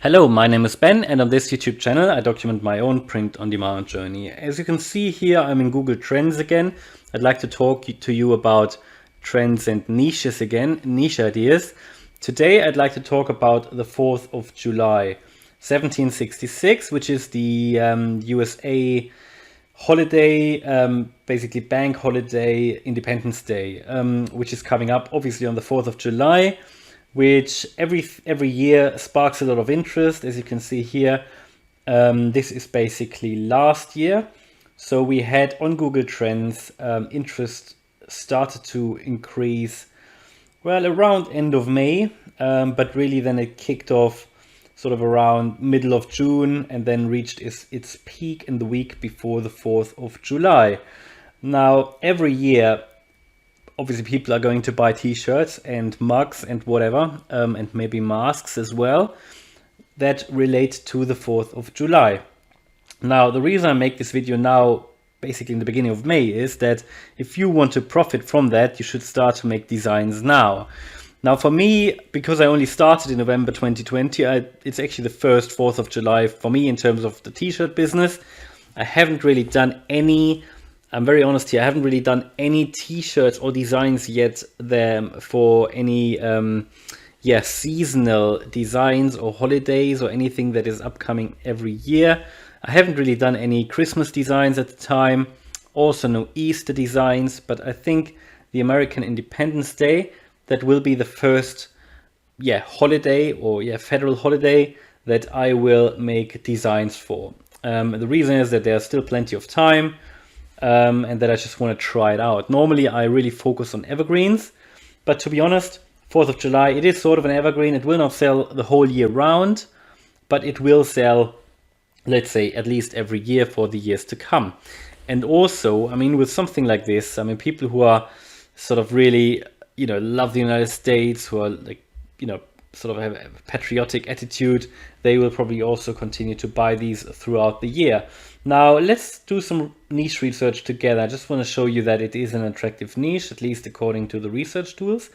Hello, my name is Ben, and on this YouTube channel I document my own print-on-demand journey. As you can see here, I'm in Google Trends again. I'd like to talk to you about trends and niches again, niche ideas. Today I'd like to talk about the 4th of July, 1766, which is the USA holiday, basically bank holiday, Independence Day, which is coming up obviously on the 4th of July. Which every year sparks a lot of interest. As you can see here, this is basically last year. So we had on Google Trends, interest started to increase, well, around end of May, but really then it kicked off sort of around middle of June and then reached its peak in the week before the 4th of July. Now, every year, obviously people are going to buy t-shirts and mugs and whatever, and maybe masks as well, that relate to the 4th of July. Now, the reason I make this video now, basically in the beginning of May, is that if you want to profit from that, you should start to make designs now. Now, for me, because I only started in November 2020, it's actually the first 4th of July for me in terms of the t-shirt business. I haven't really done any, I'm very honest here, I haven't really done any t-shirts or designs yet for any seasonal designs or holidays or anything that is upcoming every year. I haven't really done any Christmas designs at the time, also no Easter designs, but I think the American Independence Day, that will be the first holiday or federal holiday that I will make designs for. The reason is that there's still plenty of time, and that I just want to try it out. Normally I really focus on evergreens, but to be honest, 4th of July, it is sort of an evergreen. It will not sell the whole year round, but it will sell, let's say, at least every year for the years to come. And also, I mean, with something like this, I mean, people who are sort of really, love the United States, who are like, sort of have a patriotic attitude, they will probably also continue to buy these throughout the year. Now, let's do some niche research together. I just want to show you that it is an attractive niche, at least according to the research tools.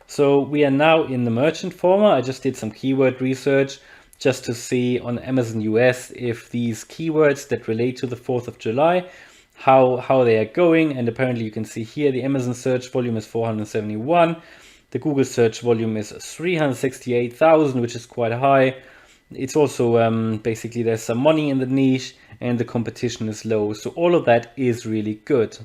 So we are now in the merchant former. I just did some keyword research just to see on Amazon US if these keywords that relate to the 4th of July, how they are going. And apparently you can see here the Amazon search volume is 471. The Google search volume is 368,000, which is quite high. It's also basically there's some money in the niche and the competition is low. So all of that is really good.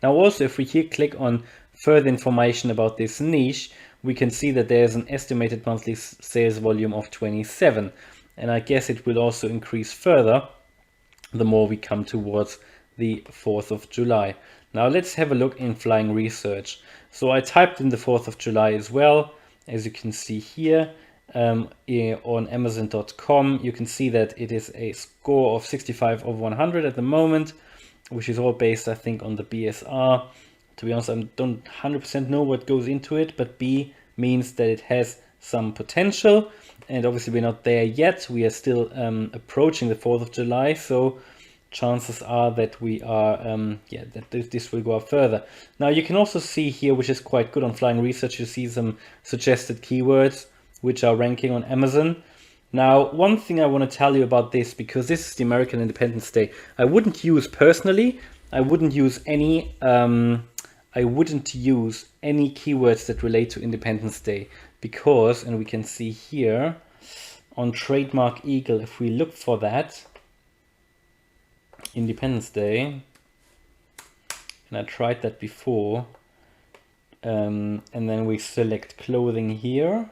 Now also, if we here click on further information about this niche, we can see that there's an estimated monthly sales volume of 27. And I guess it will also increase further the more we come towards the 4th of July. Now let's have a look in flying research. So I typed in the 4th of July as well. As you can see here on Amazon.com, you can see that it is a score of 65 of 100 at the moment, which is all based, I think, on the BSR. To be honest, I don't 100% know what goes into it, but B means that it has some potential. And obviously we're not there yet. We are still approaching the 4th of July. So chances are that we are, that this will go up further. Now you can also see here, which is quite good on flying research, you see some suggested keywords which are ranking on Amazon. Now, one thing I want to tell you about this, because this is the American Independence Day, I wouldn't use personally, I wouldn't use any keywords that relate to Independence Day, because, and we can see here on Trademark Eagle, if we look for that, Independence Day, and I tried that before, and then we select clothing here.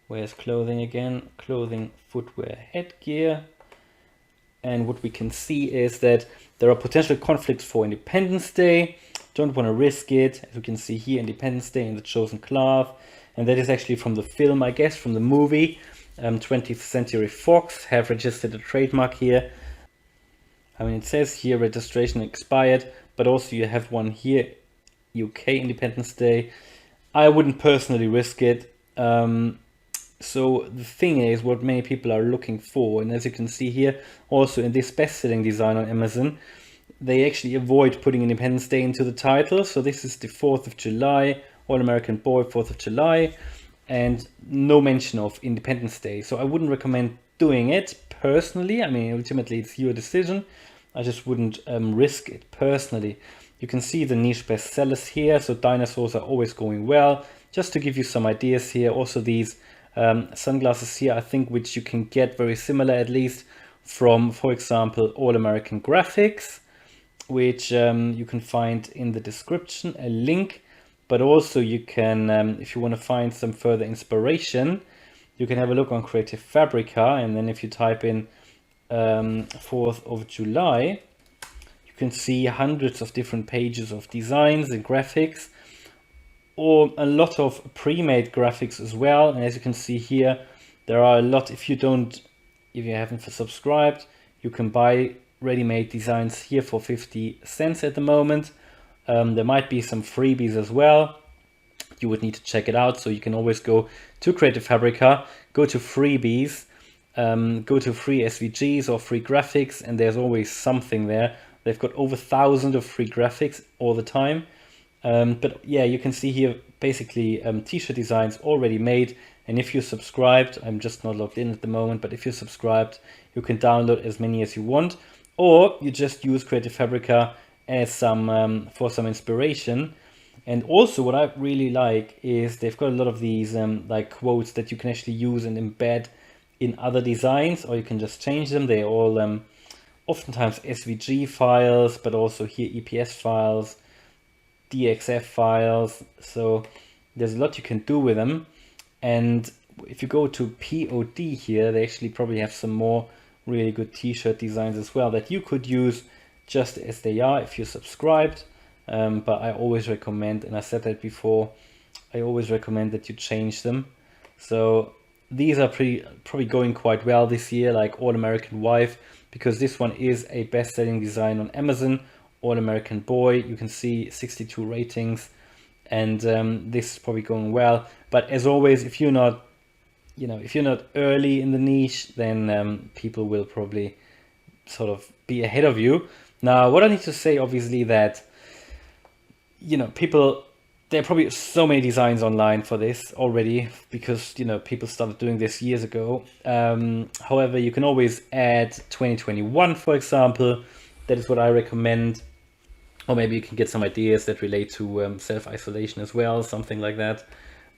Where's clothing again? Clothing, footwear, headgear. And what we can see is that there are potential conflicts for Independence Day. Don't want to risk it. As you can see here, Independence Day in the chosen cloth. And that is actually from the film, I guess, from the movie. 20th Century Fox have registered a trademark here. I mean, it says here registration expired, but also you have one here, UK Independence Day. I wouldn't personally risk it. So the thing is, what many people are looking for, and as you can see here, also in this best-selling design on Amazon, they actually avoid putting Independence Day into the title. So this is the 4th of July, All American Boy, 4th of July. and no mention of Independence Day. So I wouldn't recommend doing it personally. I mean, ultimately it's your decision. I just wouldn't risk it personally. You can see the niche bestsellers here. So dinosaurs are always going well. Just to give you some ideas here. Also these sunglasses here, I think, which you can get very similar, at least from, for example, All American Graphics, which you can find in the description, a link. But also you can, if you want to find some further inspiration, you can have a look on Creative Fabrica, and then if you type in 4th of July, you can see hundreds of different pages of designs and graphics, or a lot of pre-made graphics as well. And as you can see here, there are a lot. If you haven't subscribed, you can buy ready-made designs here for 50 cents at the moment. There might be some freebies as well. You would need to check it out. So you can always go to Creative Fabrica, go to freebies, go to free SVGs or free graphics, and there's always something there. They've got over 1,000 of free graphics all the time. But yeah, you can see here basically t-shirt designs already made. And if you're subscribed, I'm just not logged in at the moment, but if you're subscribed, you can download as many as you want, or you just use Creative Fabrica as for some inspiration. And also what I really like is they've got a lot of these like quotes that you can actually use and embed in other designs, or you can just change them. They're all oftentimes SVG files, but also here EPS files, DXF files. So there's a lot you can do with them. And if you go to POD here, they actually probably have some more really good t-shirt designs as well that you could use just as they are if you're subscribed. But I always recommend, and I said that before, I always recommend that you change them. So these are probably going quite well this year, like All American Wife, because this one is a best-selling design on Amazon. All American Boy, you can see 62 ratings, and this is probably going well. But as always, if you're not, if you're not early in the niche, then people will probably sort of be ahead of you. Now, what I need to say, obviously, that people, there are probably so many designs online for this already, because people started doing this years ago. However, you can always add 2021, for example. That is what I recommend. Or maybe you can get some ideas that relate to self-isolation as well, something like that.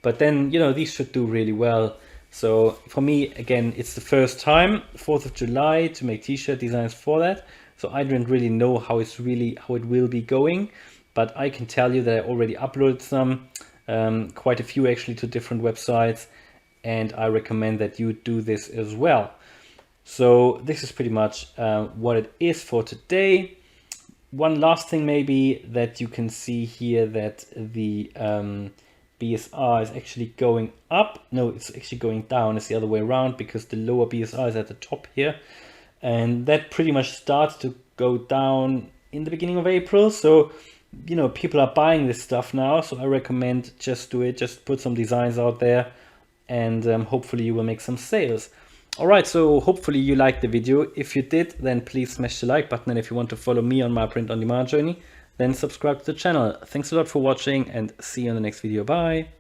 But then, these should do really well. So for me, again, it's the first time, 4th of July, to make t-shirt designs for that. So I don't really know how it will be going. But I can tell you that I already uploaded some, quite a few actually, to different websites. And I recommend that you do this as well. So this is pretty much what it is for today. One last thing maybe that you can see here, that the BSR is actually going up. No, it's actually going down. It's the other way around, because the lower BSR is at the top here. And that pretty much starts to go down in the beginning of April. So, people are buying this stuff now. So I recommend just do it. Just put some designs out there, and hopefully you will make some sales. All right, so hopefully you liked the video. If you did, then please smash the like button. And if you want to follow me on my print on demand journey, then subscribe to the channel. Thanks a lot for watching, and see you in the next video. Bye.